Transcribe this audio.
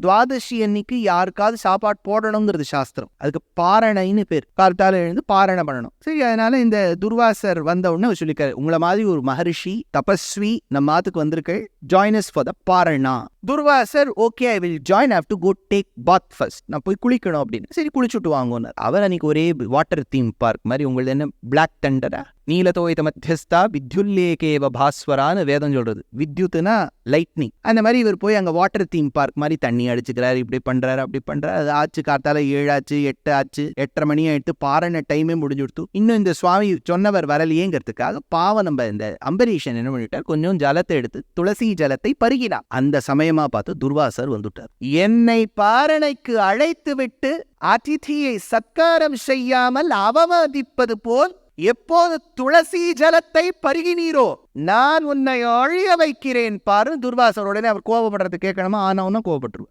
துவாதசி அன்னைக்கு யாருக்காவது சாப்பாடு போடணுங்கிறது சாஸ்திரம். அதுக்கு பாரணைன்னு பேர். காலத்தால எழுந்து பாரணை பண்ணணும். சரி, அதனால இந்த துர்வாசர் வந்த உடனே சொல்லிக்காரு, உங்களை மாதிரி ஒரு மகரிஷி தபஸ்வி நம்ம ஆத்துக்கு வந்திருக்க, join us for the parana. Durvasar okay, I will join, have to go take bath first, நான் போய் குளிக்கணும் அப்படின்னு. சரி, குளிச்சுட்டு வாங்கினார். அவர் அன்னைக்கு ஒரே வாட்டர் தீம் பார்க் மாதிரி, உங்களுக்கு என்ன பிளாக் தண்டரா நீலதோயித மத்தியஸ்தா வித்யுல்லேகேவ பாஸ்வரான்னு வேதம் சொல்றது. வித்யுத்னா லைட்னிங். அந்த மாதிரி இவர் போய் அங்கே வாட்டர் தீம் பார்க் மாதிரி தண்ணி அடிச்சுக்கிறாரு, இப்படி பண்றாரு அப்படி பண்றாரு. அது ஆச்சு, காத்தால 7 ஆச்சு, 8 ஆச்சு, 8:30 மணி ஆயிட்டு, பாரண டைமே முடிஞ்சு கொடுத்து. இன்னும் இந்த சுவாமி சொன்னவர் வரலையேங்கிறதுக்காக பாவம் நம்ம இந்த அம்பரீஷன் என்ன பண்ணிட்டார், கொஞ்சம் ஜலத்தை எடுத்து துளசி ஜலத்தை பருகினார். அந்த சமயமா பார்த்து துர்வாசர் வந்துட்டார். என்னை பாரணைக்கு அழைத்து விட்டு அதிதியை சத்காரம் செய்யாமல் அவமதிப்பது போல் எப்போது துளசி ஜலத்தை பருகினீரோ நான் உன்னை அழிய வைக்கிறேன் பாரு. துர்வாசர் உடனே அவர் கோபப்படுறது கேட்கணுமா, ஆனவனா கோபப்பட்டுருவார்.